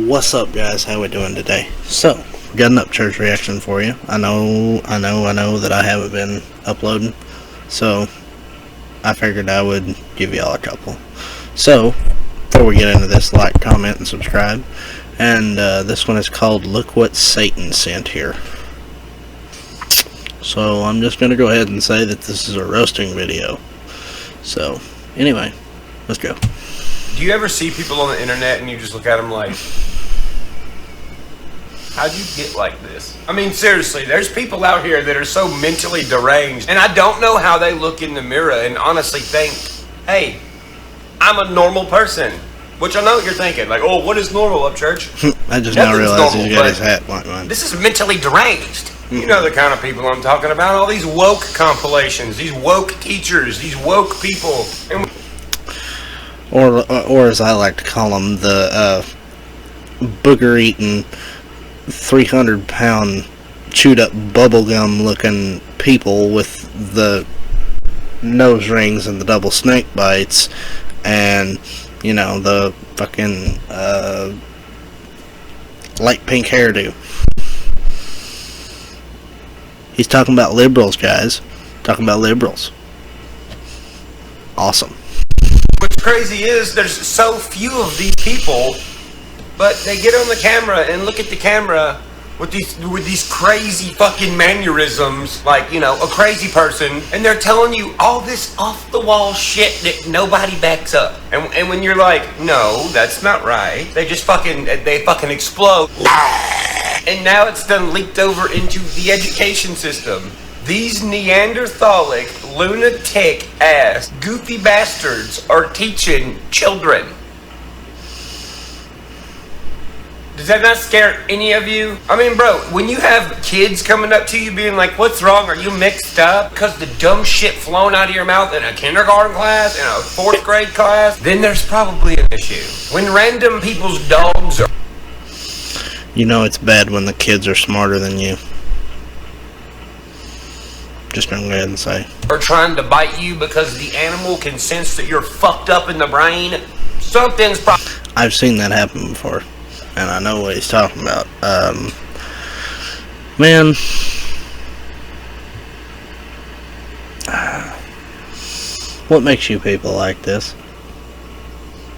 What's up, guys? How we doing today? So, got an Upchurch reaction for you. I know that I haven't been uploading, so I figured I would give y'all a couple. So, before we get into this, like, comment, and subscribe. And this one is called "Look What Satan Sent Here." So I'm just gonna go ahead and say that this is a roasting video. So anyway, let's go. Do you ever see people on the internet and you just look at them like, how'd you get like this? I mean, seriously, there's people out here that are so mentally deranged, and I don't know how they look in the mirror and honestly think, hey, I'm a normal person. Which I know what you're thinking, like, oh, what is normal, Upchurch? I just now realized he's got his hat like mine. This is mentally deranged. You know the kind of people I'm talking about. All these woke compilations, these woke teachers, these woke people. And or as I like to call them, the booger-eating, 300-pound, chewed-up bubblegum-looking people with the nose rings and the double snake bites, and, you know, the fucking light pink hairdo. He's talking about liberals, guys. Talking about liberals. Awesome. What's crazy is there's so few of these people, but they get on the camera and look at the camera with these crazy fucking mannerisms, like, you know, a crazy person, and they're telling you all this off the wall shit that nobody backs up. And when you're like, no, that's not right, they fucking explode. And now it's done leaked over into the education system. These Neanderthalic, lunatic ass, goofy bastards are teaching children. Does that not scare any of you? I mean, bro, when you have kids coming up to you being like, what's wrong? Are you mixed up? Because the dumb shit flown out of your mouth in a kindergarten class, in a 4th grade class, then there's probably an issue. When random people's dogs are... You know it's bad when the kids are smarter than you. Just gonna go ahead and say. Or trying to bite you because the animal can sense that you're fucked up in the brain. Something's I've seen that happen before, and I know what he's talking about. Man, what makes you people like this?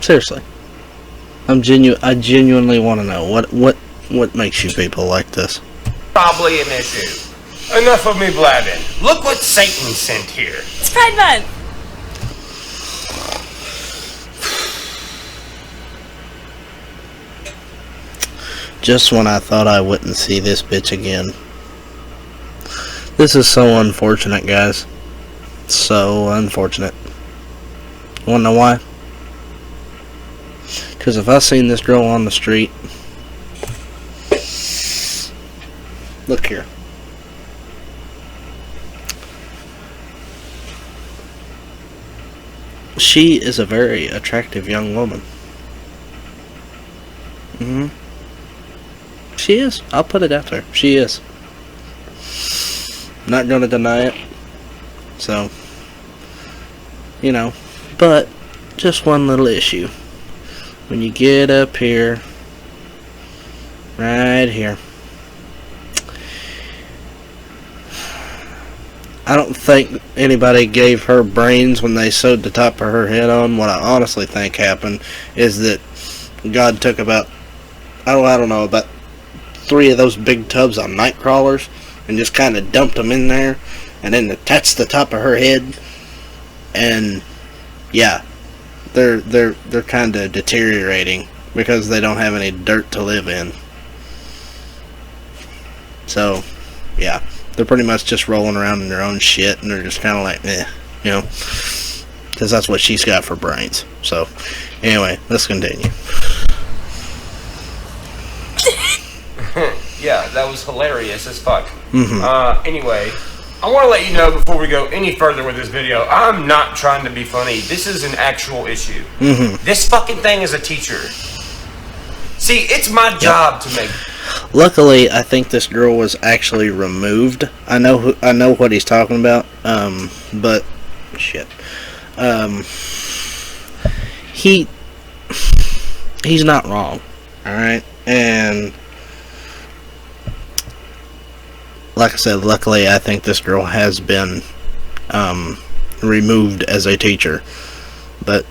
Seriously, I genuinely want to know what makes you people like this. Probably an issue. Enough of me blabbing. Look what Satan sent here. It's Pride Month. Just when I thought I wouldn't see this bitch again. This is so unfortunate, guys. So unfortunate. You wanna know why? Because if I seen this girl on the street... Look here. She is a very attractive young woman. She is. I'll put it out there. She is. Not gonna deny it. So, you know, but just one little issue. When you get up here, right here, I don't think anybody gave her brains when they sewed the top of her head on. What I honestly think happened is that God took about, I don't know, about 3 of those big tubs on night crawlers and just kind of dumped them in there and then attached the top of her head, and yeah, they're kind of deteriorating because they don't have any dirt to live in. So yeah, they're pretty much just rolling around in their own shit, and they're just kind of like, eh, you know, because that's what she's got for brains. So anyway, let's continue. Yeah, that was hilarious as fuck. Anyway, I want to let you know before we go any further with this video, I'm not trying to be funny. This is an actual issue. This fucking thing is a teacher. See, it's my job to make... Luckily, I think this girl was actually removed. I know what he's talking about. But shit. He's not wrong. All right. And like I said, luckily I think this girl has been removed as a teacher, but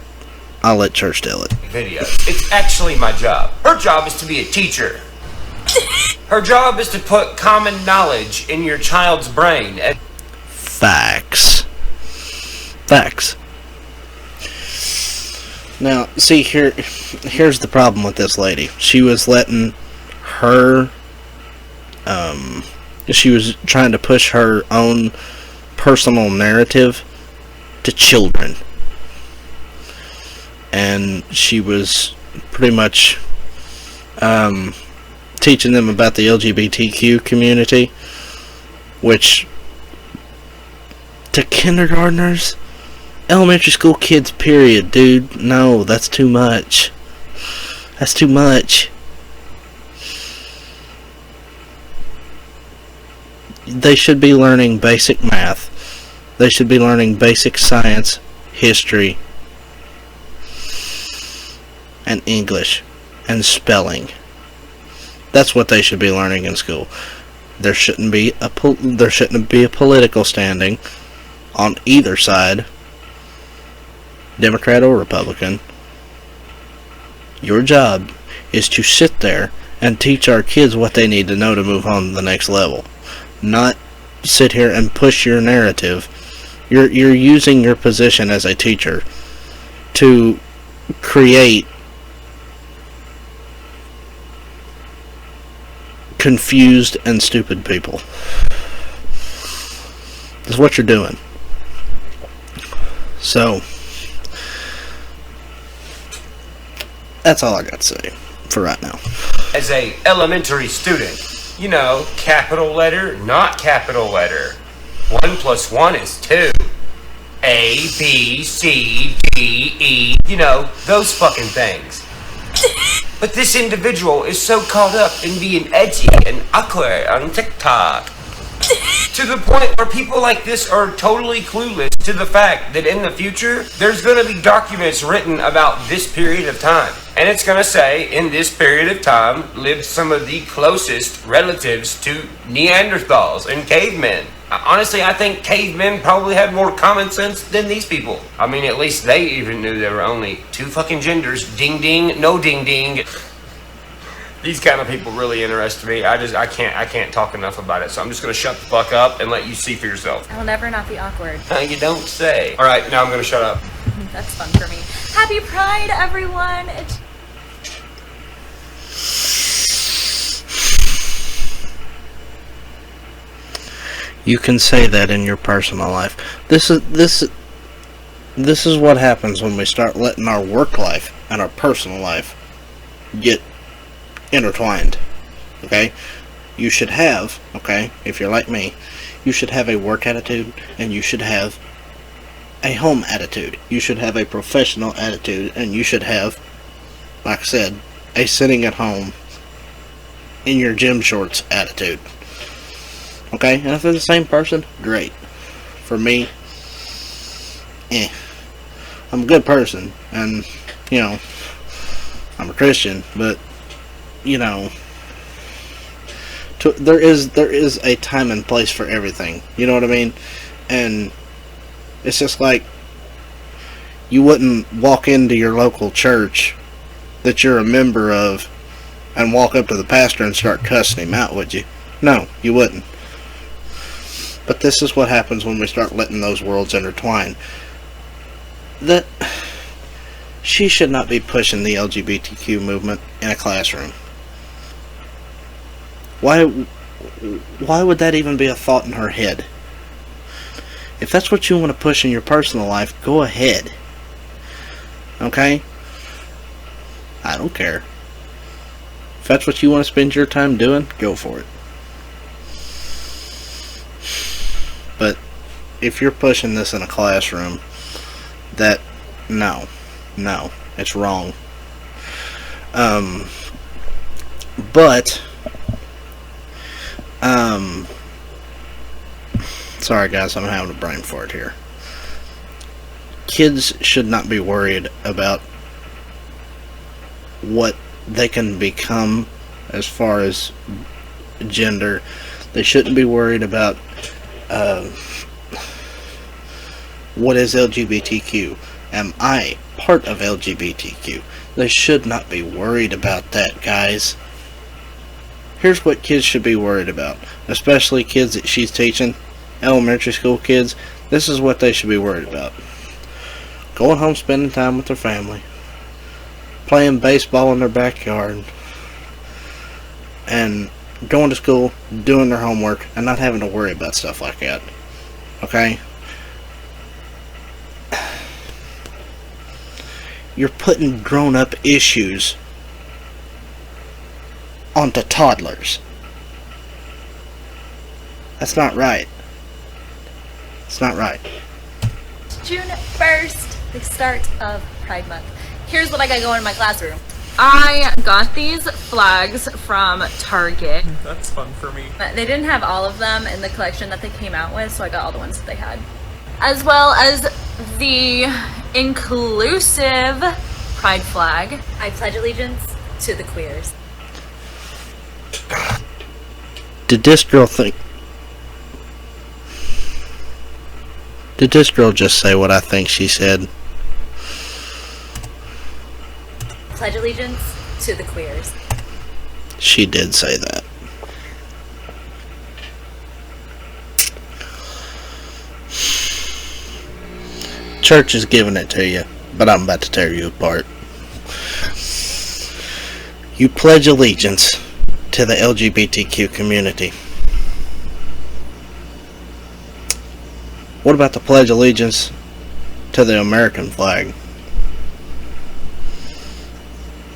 I'll let church tell it. Videos. It's actually my job. Her job is to be a teacher. Her job is to put common knowledge in your child's brain. Facts. Facts. Now, see, here's the problem with this lady. She was letting her, she was trying to push her own personal narrative to children. And she was pretty much teaching them about the LGBTQ community, which to kindergartners, elementary school kids, period, dude. No, that's too much. That's too much. They should be learning basic math. They should be learning basic science, history, and English, and spelling. That's what they should be learning in school. There shouldn't be a political standing on either side, Democrat or Republican. Your job is to sit there and teach our kids what they need to know to move on to the next level. Not sit here and push your narrative. You're using your position as a teacher to create confused and stupid people. That's what you're doing. So, that's all I got to say for right now. As a elementary student, you know, capital letter, not capital letter. 1 + 1 is 2. A, B, C, D, E, you know, those fucking things. But this individual is so caught up in being edgy and awkward on TikTok, to the point where people like this are totally clueless to the fact that in the future, there's going to be documents written about this period of time. And it's going to say, in this period of time, lived some of the closest relatives to Neanderthals and cavemen. Honestly, I think cavemen probably had more common sense than these people. I mean, at least they even knew there were only 2 fucking genders. Ding ding, no ding ding. These kind of people really interest me. I can't talk enough about it. So I'm just gonna shut the fuck up and let you see for yourself. I'll never not be awkward. You don't say. All right, now I'm gonna shut up. That's fun for me. Happy Pride, everyone! You can say that in your personal life. This is what happens when we start letting our work life and our personal life get intertwined. Okay? You should have, okay, if you're like me, you should have a work attitude and you should have a home attitude. You should have a professional attitude and you should have, like I said, a sitting at home in your gym shorts attitude. Okay? And if they're the same person, great. For me, I'm a good person and, you know, I'm a Christian, but you know, there is a time and place for everything. You know what I mean? And it's just like you wouldn't walk into your local church that you're a member of and walk up to the pastor and start cussing him out, would you? No, you wouldn't. But this is what happens when we start letting those worlds intertwine. That she should not be pushing the LGBTQ movement in a classroom. Why would that even be a thought in her head? If that's what you want to push in your personal life, go ahead. Okay? I don't care. If that's what you want to spend your time doing, go for it. But if you're pushing this in a classroom, no, it's wrong. Sorry guys, I'm having a brain fart here. Kids should not be worried about what they can become as far as gender. They shouldn't be worried about what is LGBTQ. Am I part of LGBTQ? They should not be worried about that, guys. Here's what kids should be worried about, especially kids that she's teaching, elementary school kids. This is what they should be worried about. Going home, spending time with their family, playing baseball in their backyard, and going to school, doing their homework, and not having to worry about stuff like that. Okay? You're putting grown-up issues onto toddlers. That's not right. It's not right. June 1st, the start of Pride Month. Here's what I got going in my classroom. I got these flags from Target. That's fun for me. They didn't have all of them in the collection that they came out with, so I got all the ones that they had. As well as the inclusive Pride flag. I pledge allegiance to the queers. Did this girl think... Did this girl just say what I think she said? Pledge allegiance to the queers. She did say that. Church is giving it to you, but I'm about to tear you apart. You pledge allegiance to the LGBTQ community. What about the pledge allegiance to the American flag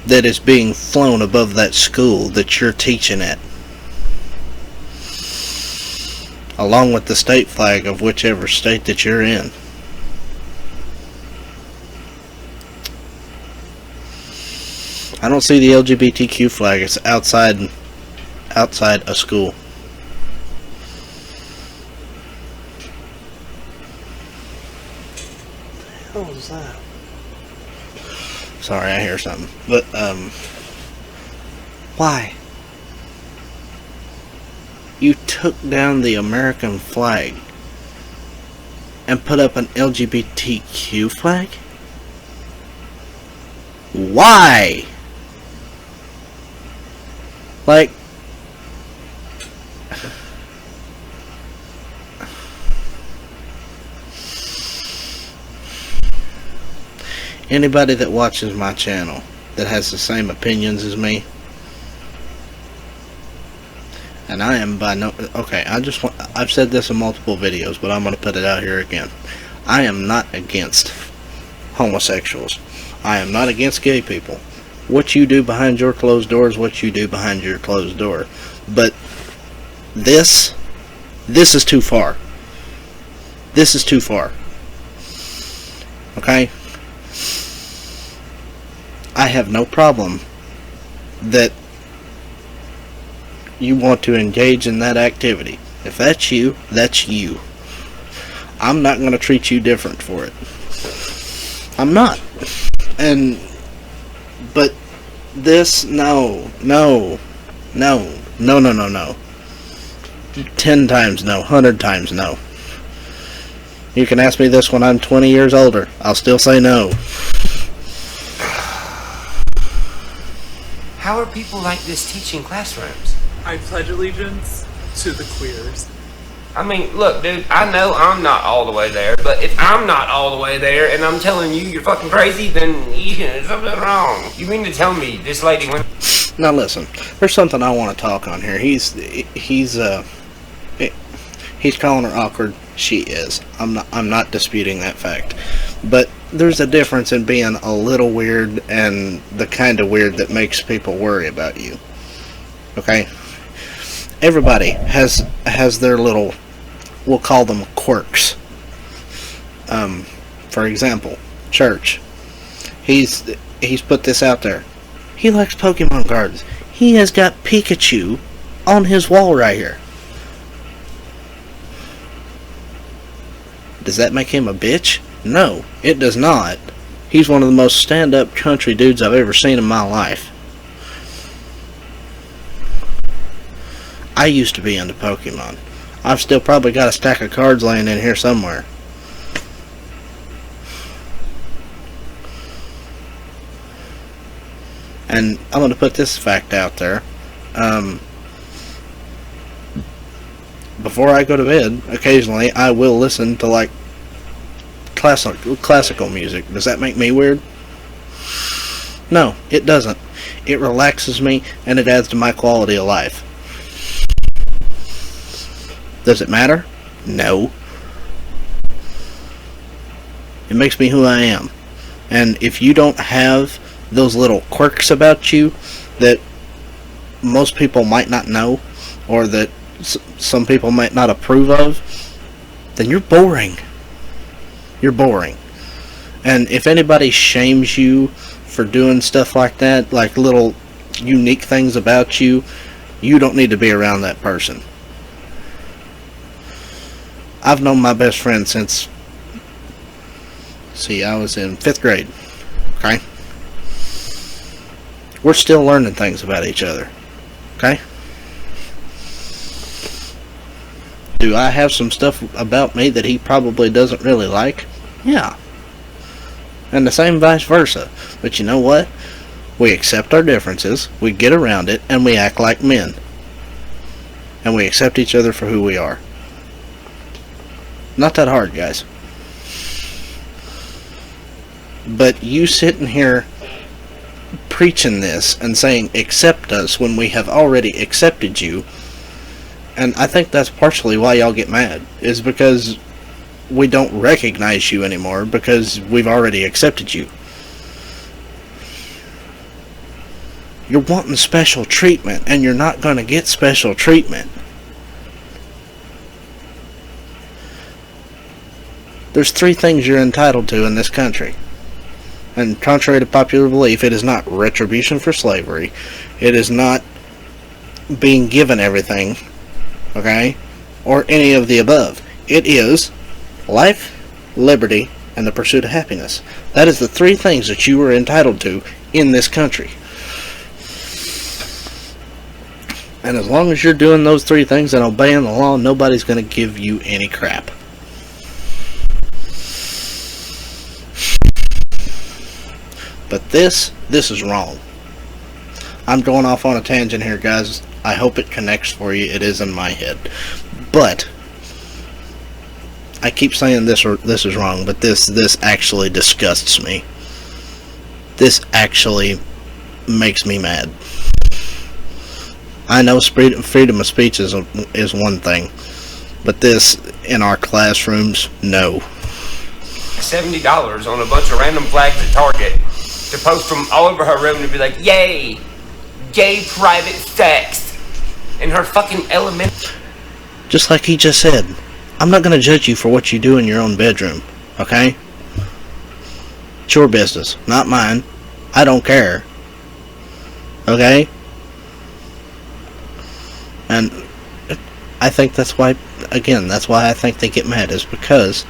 that is being flown above that school that you're teaching at, along with the state flag of whichever state that you're in? I don't see the LGBTQ flag. It's outside a school. What the hell is that? Sorry, I hear something. But why? You took down the American flag and put up an LGBTQ flag? Why? Like, anybody that watches my channel that has the same opinions as me, and I am by no... Okay, I've said this in multiple videos, but I'm going to put it out here again. I am not against homosexuals. I am not against gay people. What you do behind your closed door is what you do behind your closed door. But this is too far. This is too far. Okay? I have no problem that you want to engage in that activity. If that's you, that's you. I'm not going to treat you different for it. I'm not. But this, no. 10 times no, 100 times no. You can ask me this when I'm 20 years older. I'll still say no. How are people like this teaching classrooms? I pledge allegiance to the queers. I mean, look, dude, I know I'm not all the way there, but if I'm not all the way there and I'm telling you you're fucking crazy, then something's wrong. You mean to tell me this lady went... Now listen, there's something I want to talk on here. He's calling her awkward. She is. I'm not disputing that fact. But there's a difference in being a little weird and the kind of weird that makes people worry about you. Okay? Everybody has their little, we'll call them quirks. For example, Church. He's put this out there. He likes Pokemon cards. He has got Pikachu on his wall right here. Does that make him a bitch? No, it does not. He's one of the most stand-up country dudes I've ever seen in my life. I used to be into Pokemon. I've still probably got a stack of cards laying in here somewhere. And I'm going to put this fact out there. Before I go to bed, occasionally I will listen to like classical music. Does that make me weird? No, it doesn't. It relaxes me and it adds to my quality of life. Does it matter? No. It makes me who I am. And if you don't have those little quirks about you that most people might not know, or that some people might not approve of, then you're boring. You're boring. And if anybody shames you for doing stuff like that, like little unique things about you, you don't need to be around that person. I've known my best friend since, I was in 5th grade. Okay? We're still learning things about each other. Okay? Do I have some stuff about me that he probably doesn't really like? Yeah. And the same vice versa. But you know what? We accept our differences, we get around it, and we act like men. And we accept each other for who we are. Not that hard, guys. But you sitting here preaching this and saying accept us when we have already accepted you, and I think that's partially why y'all get mad, is because we don't recognize you anymore because we've already accepted you. You're wanting special treatment and you're not going to get special treatment. There's 3 things you're entitled to in this country. And contrary to popular belief, it is not retribution for slavery. It is not being given everything, okay, or any of the above. It is life, liberty, and the pursuit of happiness. That is the 3 things that you are entitled to in this country. And as long as you're doing those 3 things and obeying the law, nobody's going to give you any crap. But this is wrong. I'm going off on a tangent here, guys. I hope it connects for you. It is in my head. But I keep saying this is wrong, but this actually disgusts me. This actually makes me mad. I know freedom of speech is one thing, but this in our classrooms, no. $70 on a bunch of random flags at Target to post them all over her room and be like, yay, gay private sex in her fucking element. Just like he just said, I'm not going to judge you for what you do in your own bedroom, okay? It's your business, not mine. I don't care. Okay? And I think that's why I think they get mad, is because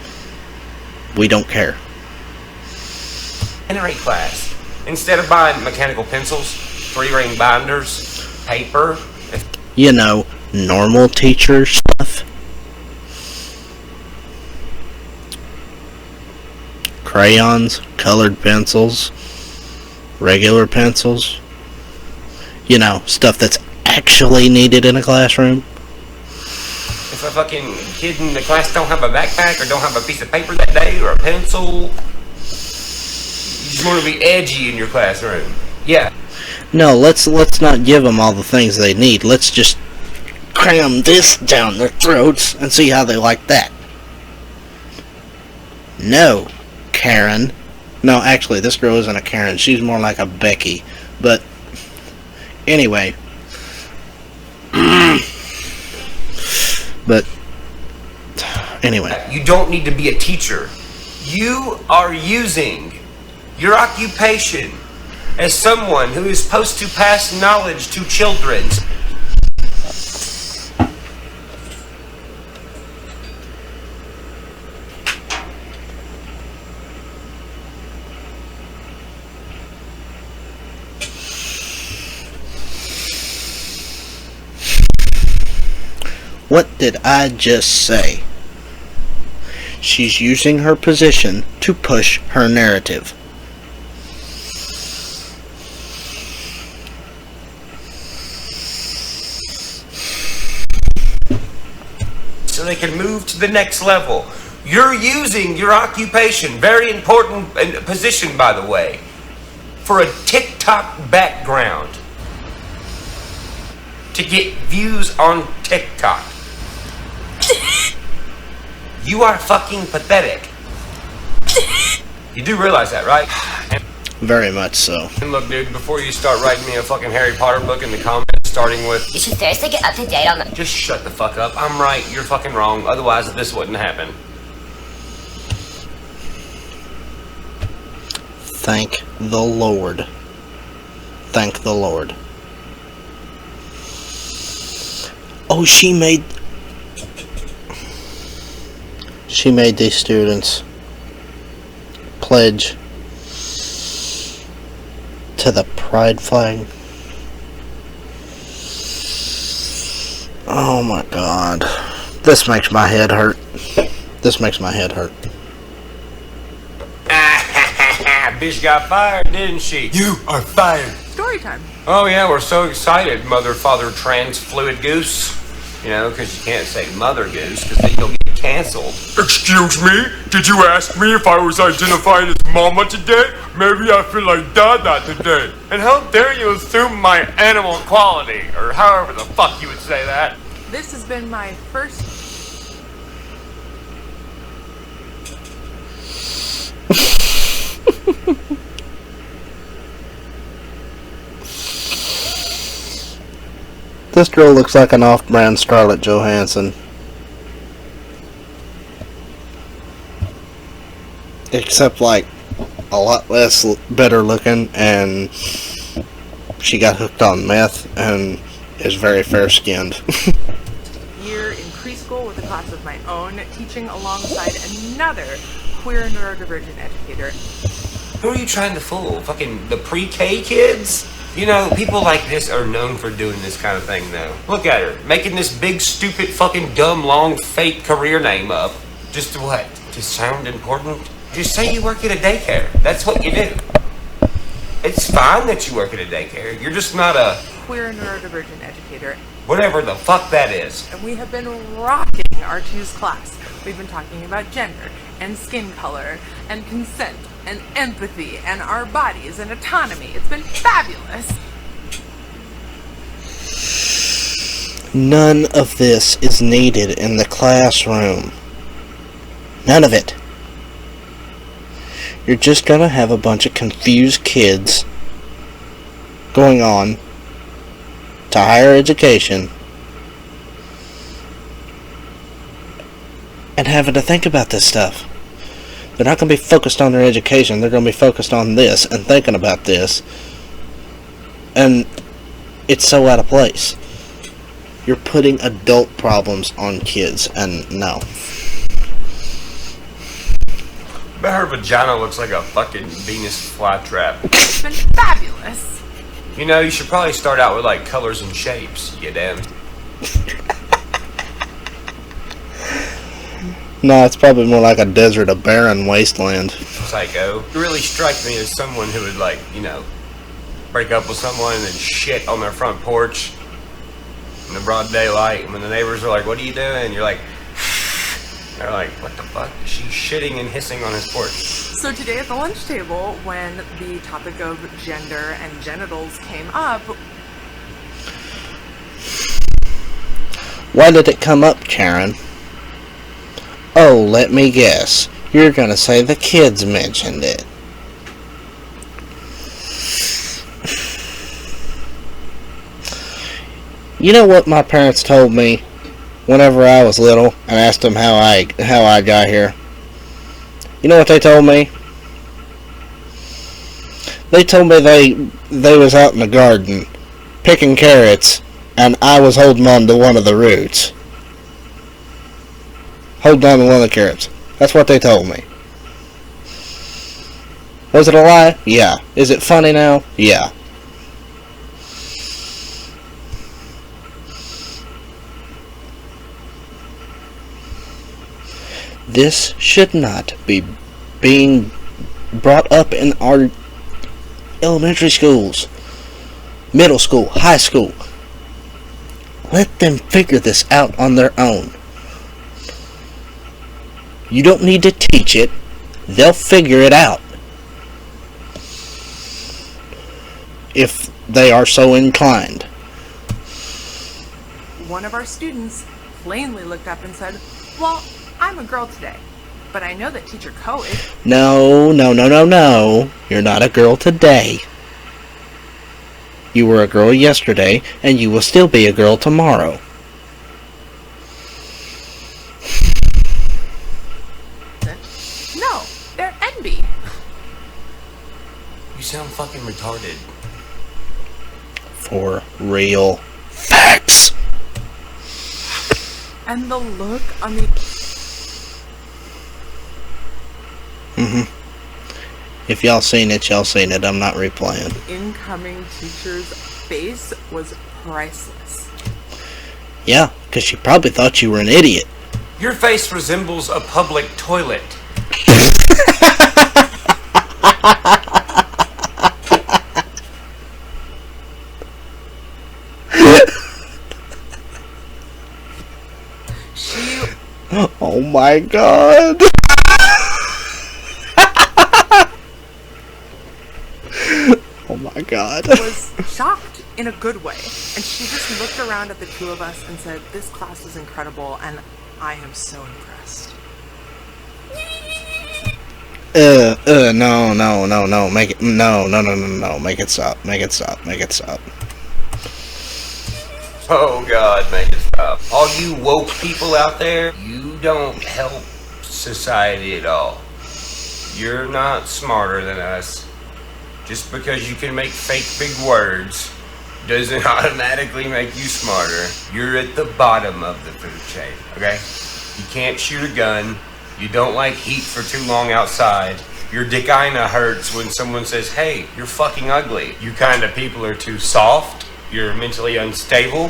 we don't care. Generate class. Instead of buying mechanical pencils, 3-ring binders, paper. You know, normal teacher stuff. Crayons, colored pencils, regular pencils. You know, stuff that's actually needed in a classroom. If a fucking kid in the class don't have a backpack or don't have a piece of paper that day or a pencil, you just want to be edgy in your classroom. Yeah. No, let's not give them all the things they need. Let's just cram this down their throats and see how they like that. No, Karen. No, actually, this girl isn't a Karen. She's more like a Becky. But anyway. But anyway. You don't need to be a teacher. You are using your occupation as someone who is supposed to pass knowledge to children. What did I just say? She's using her position to push her narrative. So they can move to the next level. You're using your occupation, very important position by the way, for a TikTok background to get views on TikTok. You are fucking pathetic. You do realize that, right? Very much so. And look, dude, before you start writing me a fucking Harry Potter book in the comments, starting with, You should seriously get up to date on the. just shut the fuck up. I'm right, you're fucking wrong. Otherwise, this wouldn't happen. Thank the Lord. Thank the Lord. Oh, she made these students pledge to the pride flag. Oh my God. This makes my head hurt. This makes my head hurt. Bitch got fired, didn't she? You are fired. Story time. Oh yeah, we're so excited, mother, father, trans, fluid goose. You know, because you can't say mother goose, because then you'll get canceled. Excuse me? Did you ask me if I was identified as mama today? Maybe I feel like dada today. And how dare you assume my animal quality, or however the fuck you would say that. This has been my first. This girl looks like an off-brand Scarlett Johansson. Except like a lot less better looking, and she got hooked on meth and is very fair skinned. Year in preschool with a class of my own, teaching alongside another queer neurodivergent educator. Who are you trying to fool? Fucking the pre-K kids? You know, people like this are known for doing this kind of thing, though. Look at her, making this big, stupid, fucking dumb, long, fake career name up. Just to what? To sound important? Just say you work at a daycare. That's what you do. It's fine that you work at a daycare. You're just not a... Queer neurodivergent educator. whatever the fuck that is. And we have been rocking R2's class. We've been talking about gender and skin color and consent and empathy and our bodies and autonomy. It's been fabulous. None of this is needed in the classroom. None of it. You're just gonna have a bunch of confused kids going on to higher education and having to think about this stuff. They're not going to be focused on their education. They're going to be focused on this and thinking about this. And it's so out of place. You're putting adult problems on kids, and no. Bet her vagina looks like a fucking Venus flytrap. It's been fabulous. You know, you should probably start out with like colors and shapes, you damn. No, it's probably more like a desert, a barren wasteland. Psycho. You really strike me as someone who would like, you know, break up with someone and then shit on their front porch in the broad daylight. And when the neighbors are like, "What are you doing?" You're like, they're like, "What the fuck?" She's shitting and hissing on his porch. So today at the lunch table, when the topic of gender and genitals came up, Why did it come up, Karen? Oh, let me guess. You're gonna say the kids mentioned it. You know what my parents told me whenever I was little and asked them how I got here? You know what they told me? They told me they was out in the garden picking carrots and I was holding on to one of the roots. Holding on to one of the carrots. That's what they told me. Was it a lie? Yeah. Is it funny now? Yeah. This should not be being brought up in our elementary schools, middle school, high school. Let them figure this out on their own. You don't need to teach it. They'll figure it out. If they are so inclined. One of our students plainly looked up and said, "Well, I'm a girl today, but I know that Teacher Ko is." No. You're not a girl today. You were a girl yesterday, and you will still be a girl tomorrow. No, they're NB. You sound fucking retarded. For real facts. And the look on the If y'all seen it, y'all seen it. I'm not replaying. incoming teacher's face was priceless. Yeah, because she probably thought you were an idiot. Your face resembles a public toilet. She Oh my god. Oh my god. was shocked in a good way, and she just looked around at the two of us and said, "This class is incredible, and I am so impressed." No. Make it, no. Make it stop. Make it stop. Oh God, make it stop. All you woke people out there, you don't help society at all. You're not smarter than us. Just because you can make fake big words doesn't automatically make you smarter. You're at the bottom of the food chain, okay? You can't shoot a gun. You don't like heat for too long outside. Your dicina hurts when someone says, "Hey, you're fucking ugly." You kind of people are too soft. You're mentally unstable.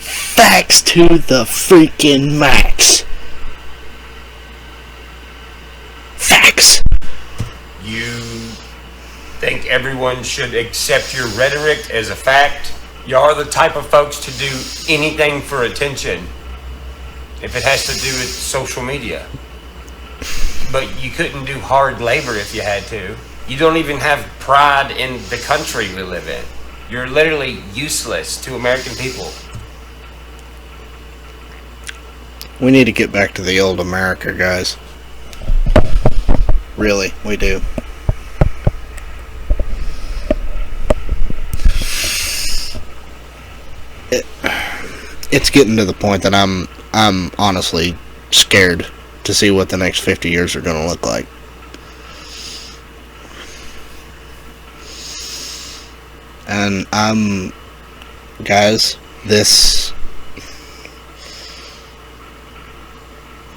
Facts to the freaking max. Facts. You think everyone should accept your rhetoric as a fact. You are the type of folks to do anything for attention if it has to do with social media. But you couldn't do hard labor if you had to. You don't even have pride in the country we live in. You're literally useless to American people. We need to get back to the old America, guys. Really, we do. It's getting to the point that I'm honestly scared to see what the next 50 years are going to look like. And guys, this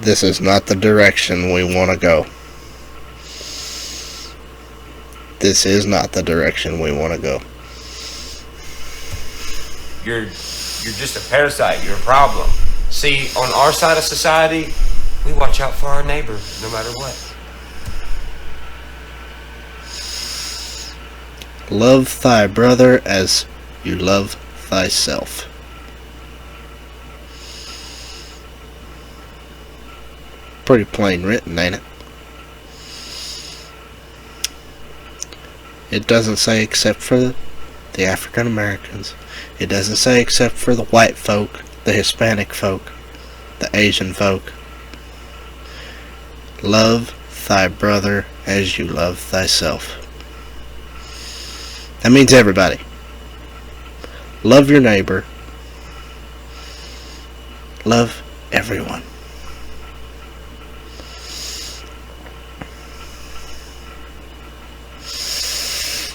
is not the direction we want to go. This is not the direction we want to go. You're just a parasite. You're a problem. See, on our side of society, we watch out for our neighbor no matter what. Love thy brother as you love thyself. Pretty plain written, ain't it? It doesn't say except for the African Americans. It doesn't say except for the white folk, the Hispanic folk, the Asian folk. Love thy brother as you love thyself. That means everybody. Love your neighbor. Love everyone.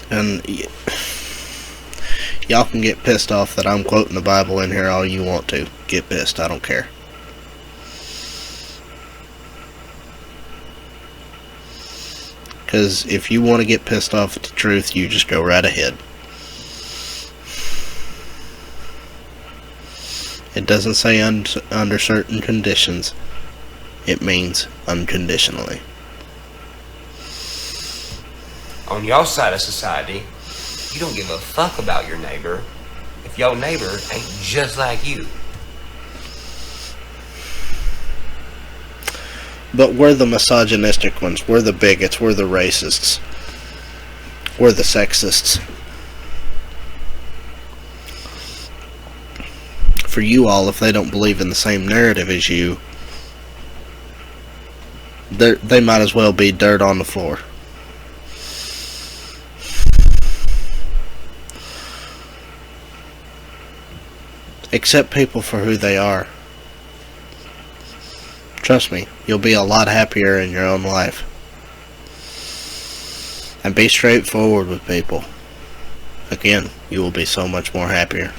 And y'all can get pissed off that I'm quoting the Bible in here all you want to. Get pissed, I don't care. Because if you want to get pissed off at the truth, you just go right ahead. It doesn't say under certain conditions. It means unconditionally. On your side of society, you don't give a fuck about your neighbor if your neighbor ain't just like you. But we're the misogynistic ones. We're the bigots. We're the racists. We're the sexists. For you all, if they don't believe in the same narrative as you, they might as well be dirt on the floor. Accept people for who they are. Trust me, you'll be a lot happier in your own life. And be straightforward with people. Again, you will be so much more happier.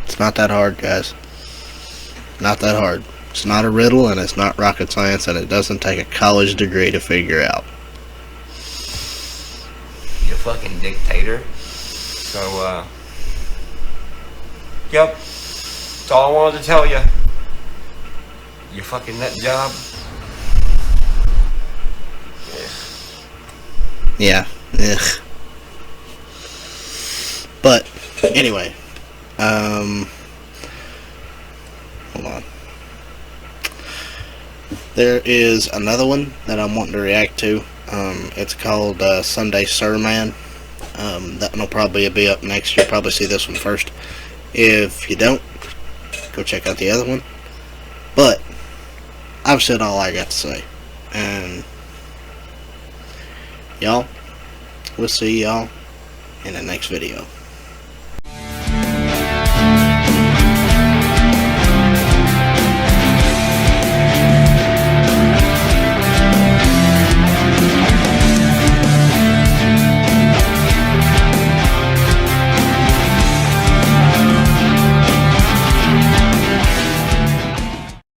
It's not that hard, guys. Not that hard. It's not a riddle, and it's not rocket science, and it doesn't take a college degree to figure out. You fucking dictator. So, yep. That's all I wanted to tell you. You fucking nut job. Yeah. Ugh. But, anyway. Hold on. There is another one that I'm wanting to react to. It's called Sunday Sermon. That one will probably be up next. You'll probably see this one first. If you don't, go check out the other one. But I've said all I got to say. And y'all, we'll see y'all in the next video.